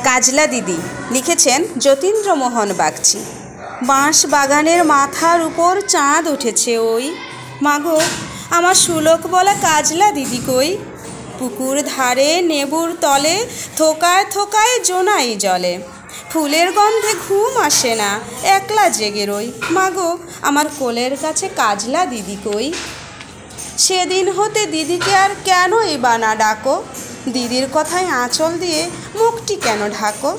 কাজলা দিদি লিখেছেন যতীন্দ্রমোহন বাগচি। বাঁশ বাগানের মাথার উপর চাঁদ উঠেছে ওই, মাগো আমার সুলোক বলা কাজলা দিদি কই? পুকুর ধারে নেবুর তলে থোকায় থোকায় জোনাই জলে, ফুলের গন্ধে ঘুম আসে না, একলা জেগে রই, মাগো আমার কোলের কাছে কাজলা দিদি কই? সেদিন হতে দিদিকে আর কেনই বা না ডাকো? দিদির কথায় আঁচল দিয়ে মুখটি কেন ঢাকো?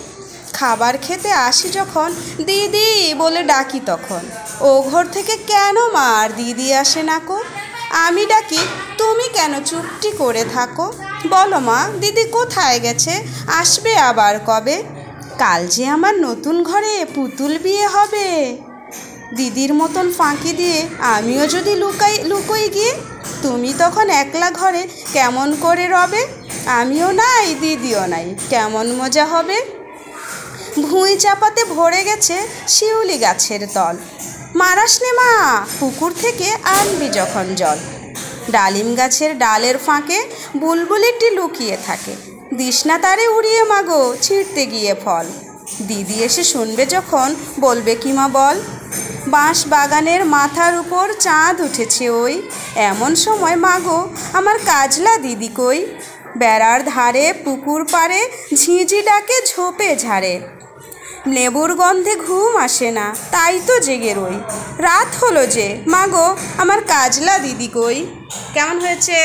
খাবার খেতে আসি যখন দিদি বলে ডাকি তখন, ও ঘর থেকে কেন মা আর দিদি আসে না কো? আমি ডাকি তুমি কেন চুপটি করে থাকো? বলো মা দিদি কোথায় গেছে, আসবে আবার কবে? কাল যে আমার নতুন ঘরে পুতুল বিয়ে হবে, দিদির মতন ফাঁকি দিয়ে আমিও যদি লুকোই গিয়ে, তুমি তখন একলা ঘরে কেমন করে রবে? আমিও নাই দিদিও নাই, কেমন মজা হবে? ভুঁই চাপাতে ভরে গেছে শিউলি গাছের তল, মারাস নে মা পুকুর থেকে আনবি যখন জল। ডালিম গাছের ডালের ফাঁকে বুলবুলিটি লুকিয়ে থাকে, দিস না তারে উড়িয়ে মাগো ছিঁড়তে গিয়ে ফল। দিদি এসে শুনবে যখন বলবে কি মা বল? বাঁশ বাগানের মাথার উপর চাঁদ উঠেছে ওই, এমন সময় মাগো আমার কাজলা দিদি কই? বেড়ার ধারে পুকুর পাড়ে ঝিঁঝি ডাকে ঝোপে ঝাড়ে, লেবুর গন্ধে ঘুম আসে না, তাই তো জেগে রই, রাত হলো যে, মাগো আমার কাজলা দিদি কই? কেমন হয়েছে?